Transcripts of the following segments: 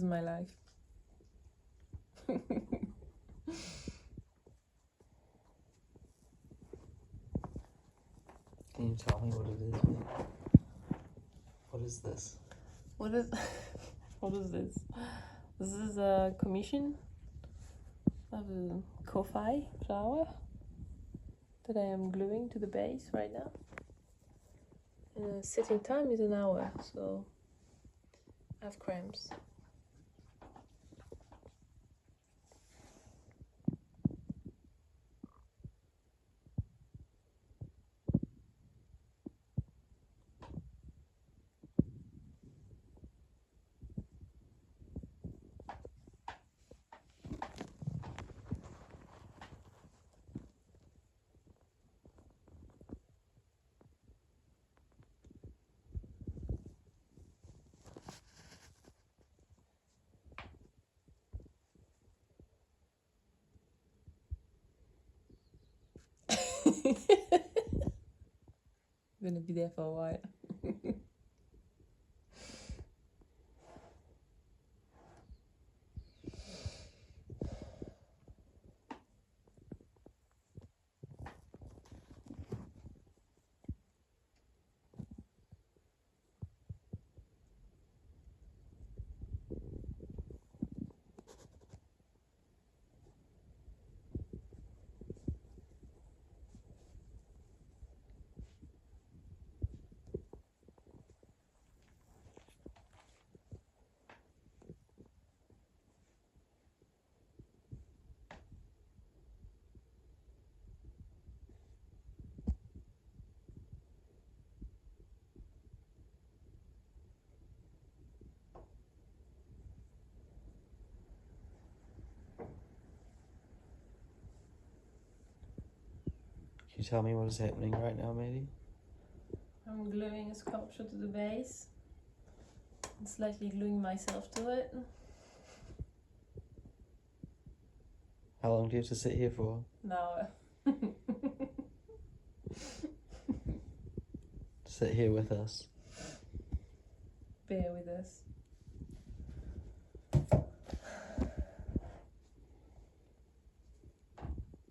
is my life. Can you tell me what it is, mate? What is this? What is this? This is a commission of a Ko-Fi flower that I am gluing to the base right now. And sitting time is an hour, so I have cramps. I'm gonna be there for a while. Can you tell me what is happening right now, matey? I'm gluing a sculpture to the base and slightly gluing myself to it. How long do you have to sit here for? Now, Sit here with us. bear with us.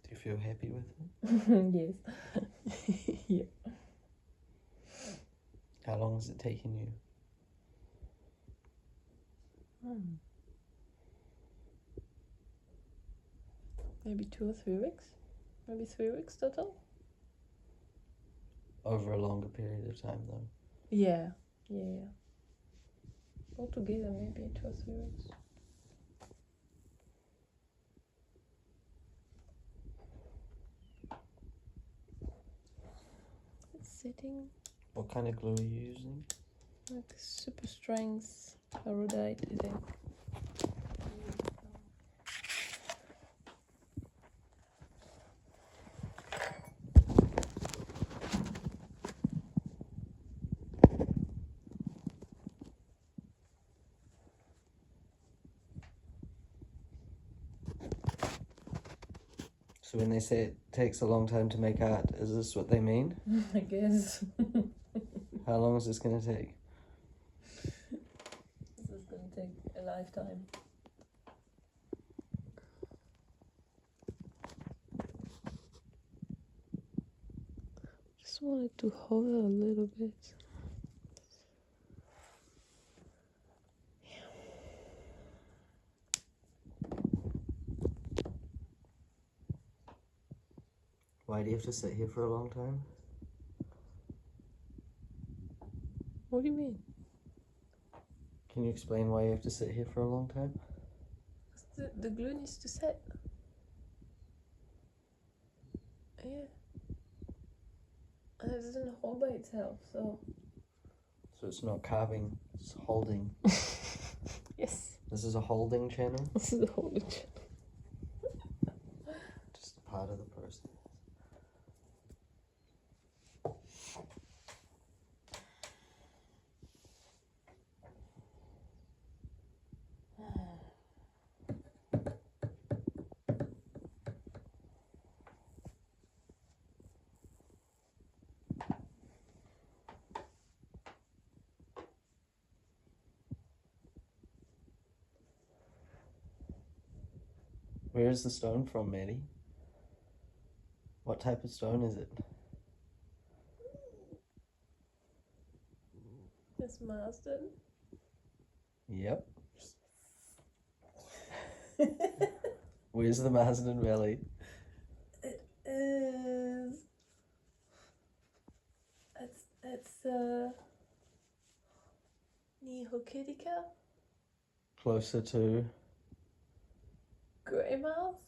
Do you feel happy with it? Yes. Yeah. How long is it taking you? Maybe 2 or 3 weeks. Maybe 3 weeks total. Over a longer period of time, though. Yeah. Altogether, maybe 2 or 3 weeks. It's sitting What kind of glue are you using? like super strength erudite, I think. So when they say it takes a long time to make art, is this what they mean? I guess. How long is this going to take? This is going to take a lifetime. Just wanted to hover a little bit. Why do you have to sit here for a long time? What do you mean? Can you explain why you have to sit here for a long time? The glue needs to set. Yeah. And it doesn't hold by itself, so. So it's not carving, it's holding. Yes. This is a holding channel? This is the holding channel. Just a part of the process. Where is the stone from, Maddie? What type of stone is it? It's Marsden. Yep. Where's the Marsden Valley? It is. It's near Hokitika, Closer to... Greymouth.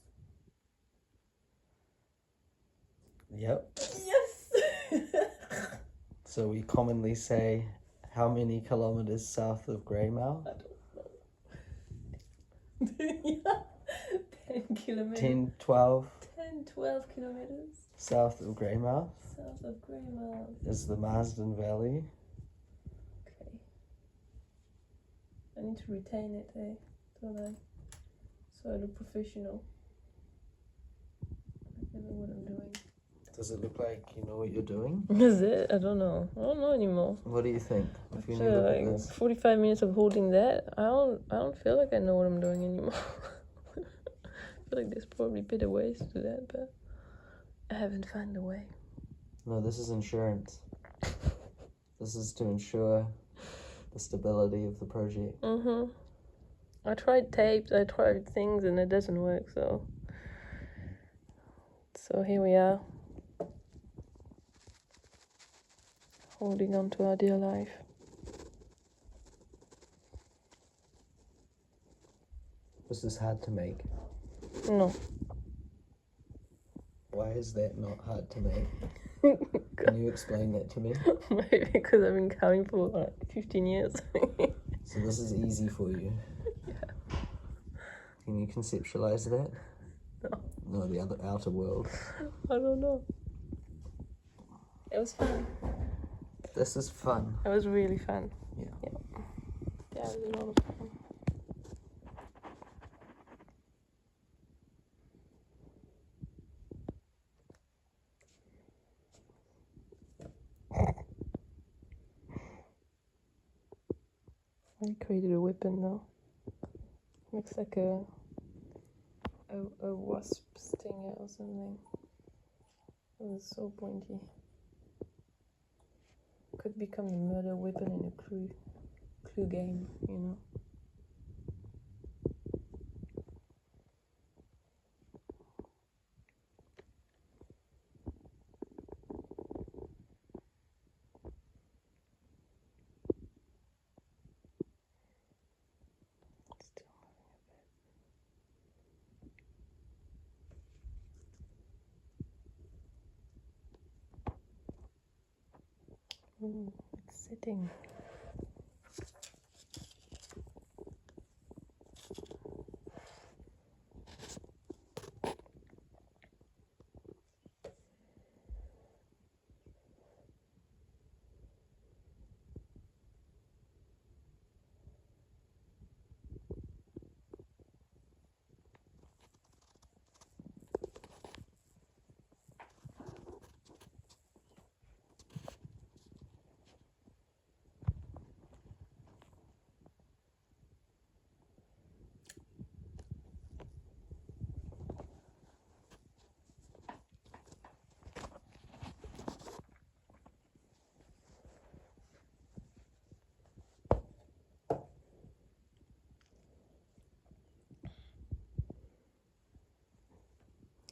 Yep. Yes. So we commonly say, how many kilometers south of Greymouth? I don't know. Yeah. 10 kilometers. 10, 12 10, 12 kilometers south of Greymouth south of Greymouth. is the Marsden Valley. Okay. I need to retain it, eh? Don't I? So I look professional. I know what I'm doing. Does it look like you know what you're doing? Is it? I don't know. I don't know anymore. What do you think? If you After look at like this. 45 minutes of holding that, I don't feel like I know what I'm doing anymore. I feel like there's probably better ways to do that, but I haven't found a way. No, this is insurance. This is to ensure the stability of the project. I tried tapes, I tried things, and it doesn't work, so here we are. Holding on to our dear life. Was this hard to make? No. Why is that not hard to make? Can you explain that to me? Maybe because I've been coming for like 15 years. So this is easy for you? Yeah. Can you conceptualize that? No. No, the other outer world. I don't know. It was fun. This is fun. It was really fun. Yeah. Yeah, it was a lot of fun. I created a weapon now. Looks like a wasp stinger or something. It was so pointy. Could become a murder weapon in a clue game, you know. Still moving a bit. It's sitting.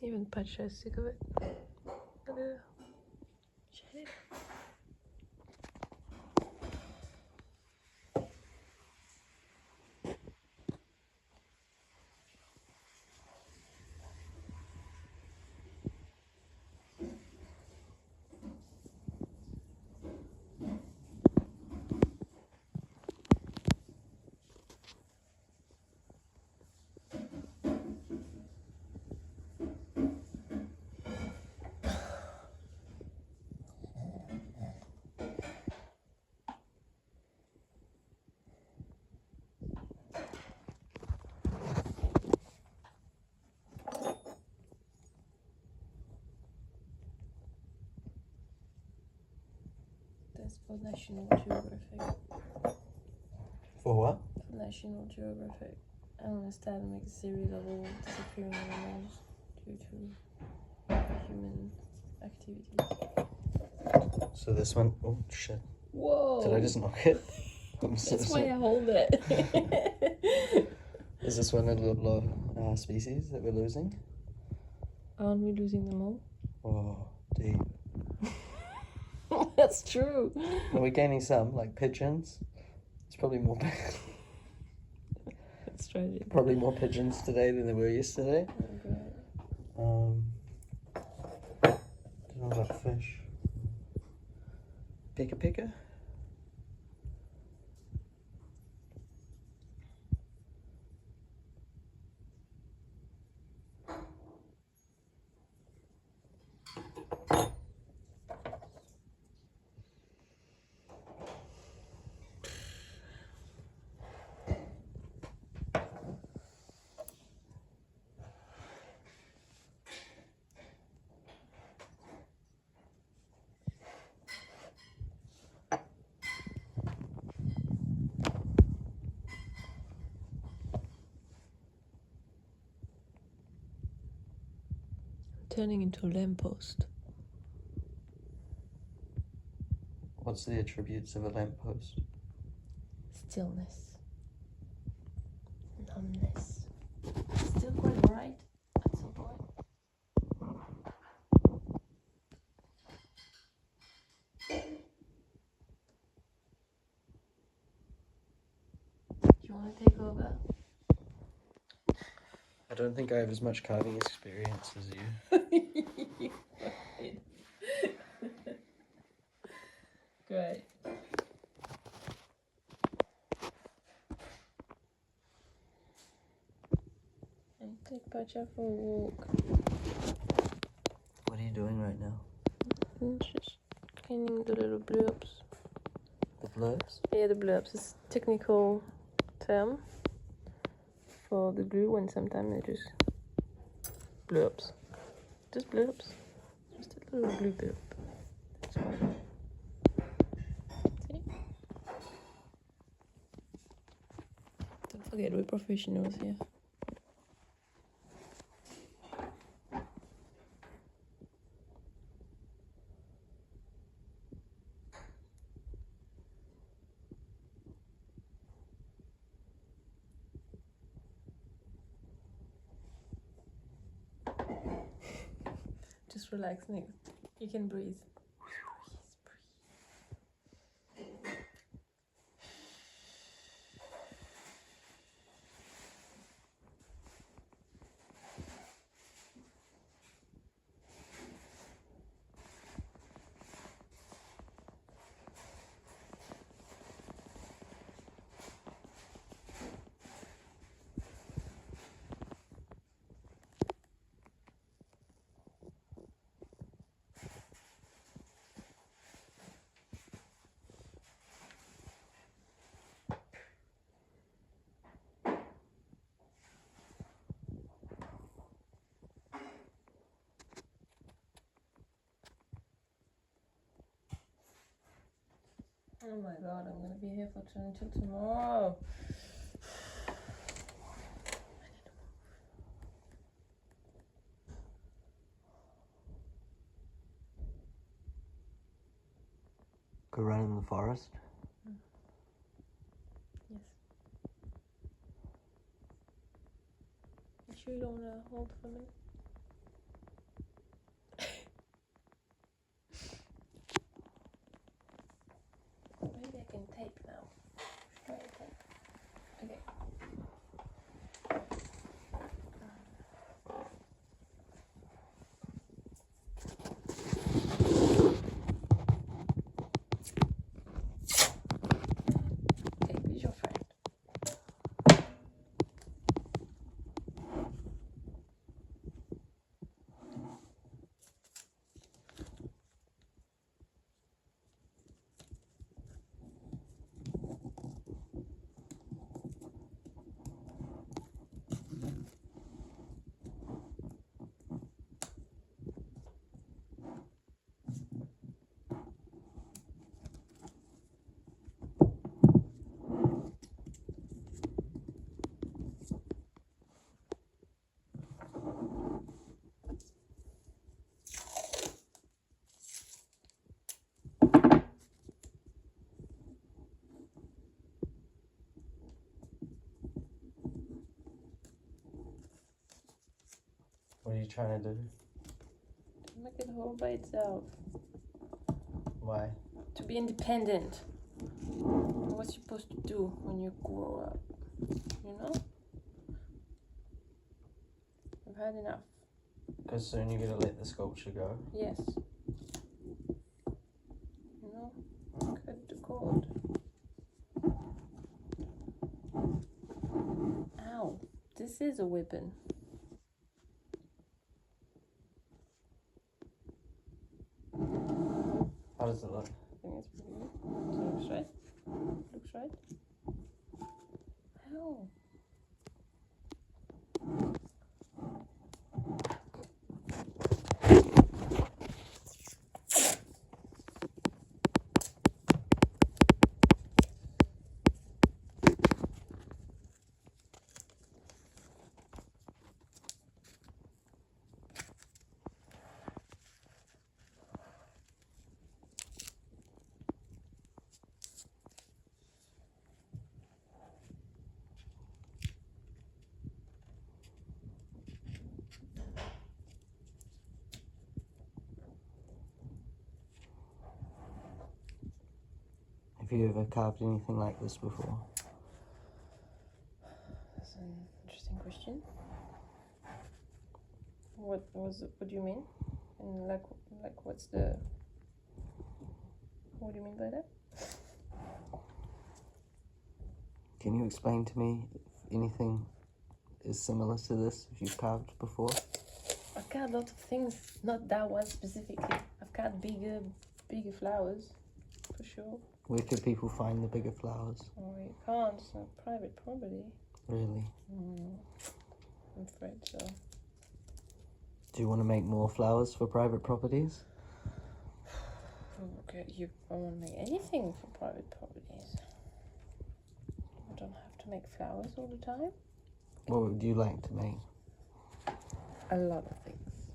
Even Pacha is sick of it. Jade. That's for National Geographic. For what? For National Geographic. And instead make a series of all disappearing animals due to human activities. So this one, oh shit. Whoa! Did I just knock it? That's why I hold it. Is this one a little species that we're losing? Aren't we losing them all? Oh, deep. That's true. Are we gaining some, like pigeons? It's probably more. That's tragic. Probably more pigeons today than there were yesterday. Oh, Don't know about fish. Pika pika? turning into a lamppost. What's the attributes of a lamppost? Stillness. Numbness. Still quite bright at some point. Do you want to take over? I don't think I have as much carving experience as you. Great. And take Pacha for a walk. What are you doing right now? Just cleaning the little blurbs. The blurbs? Yeah, the blurbs is a technical term for the glue when sometimes they just blurbs. Just blurbs. Just a little glue blurb. That's fine. See? Don't forget, we're professionals here. Just relax, Nick. You can breathe. Oh my god, I'm gonna be here until tomorrow. Go run in the forest? Yes. You sure you don't wanna hold for a minute? Maybe I can tape now. Try to tape. Okay. Tape is your friend. trying to do? Make it all by itself. Why? To be independent. What's you supposed to do when you grow up? You know? I've had enough. Because soon you're gonna let the sculpture go. Yes. You know? Cut the cord. Ow. This is a weapon. How does it look? I think it's pretty good. So it looks right. Looks right. Ow. Have you ever carved anything like this before? That's an interesting question. What do you mean? And like what's the? What do you mean by that? Can you explain to me if anything is similar to this, if you've carved before? I've got a lot of things, not that one specifically. I've got bigger flowers, for sure. Where could people find the bigger flowers? Oh, you can't. It's not private property. Really? I'm afraid so. Do you want to make more flowers for private properties? Okay, I won't make anything for private properties. I don't have to make flowers all the time. What would you like to make? A lot of things.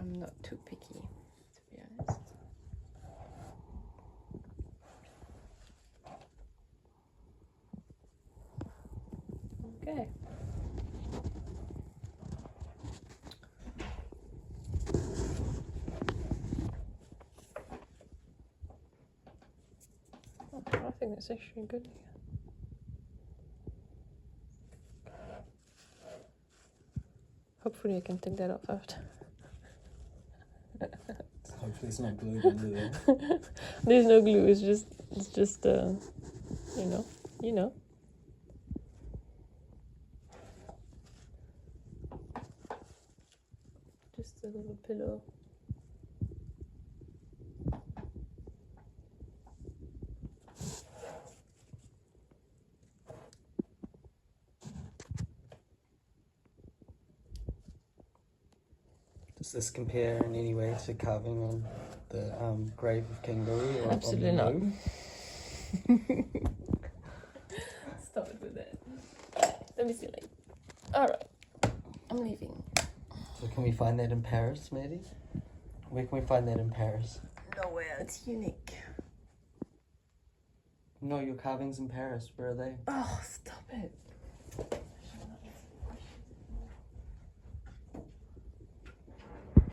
I'm not too picky, to be honest. Okay. Oh, I think that's actually good. Hopefully I can take that off after. Hopefully it's not glued under there. There's no glue, it's just you know. Just a little pillow. Does this compare in any way to carving on the grave of King Louis? Or Absolutely on the not. moon? Stop it with that. Let me see. Alright, I'm leaving. So can we find that in Paris, maybe? Where can we find that in Paris? Nowhere, it's unique. No, your carvings in Paris, where are they? Oh, stop it.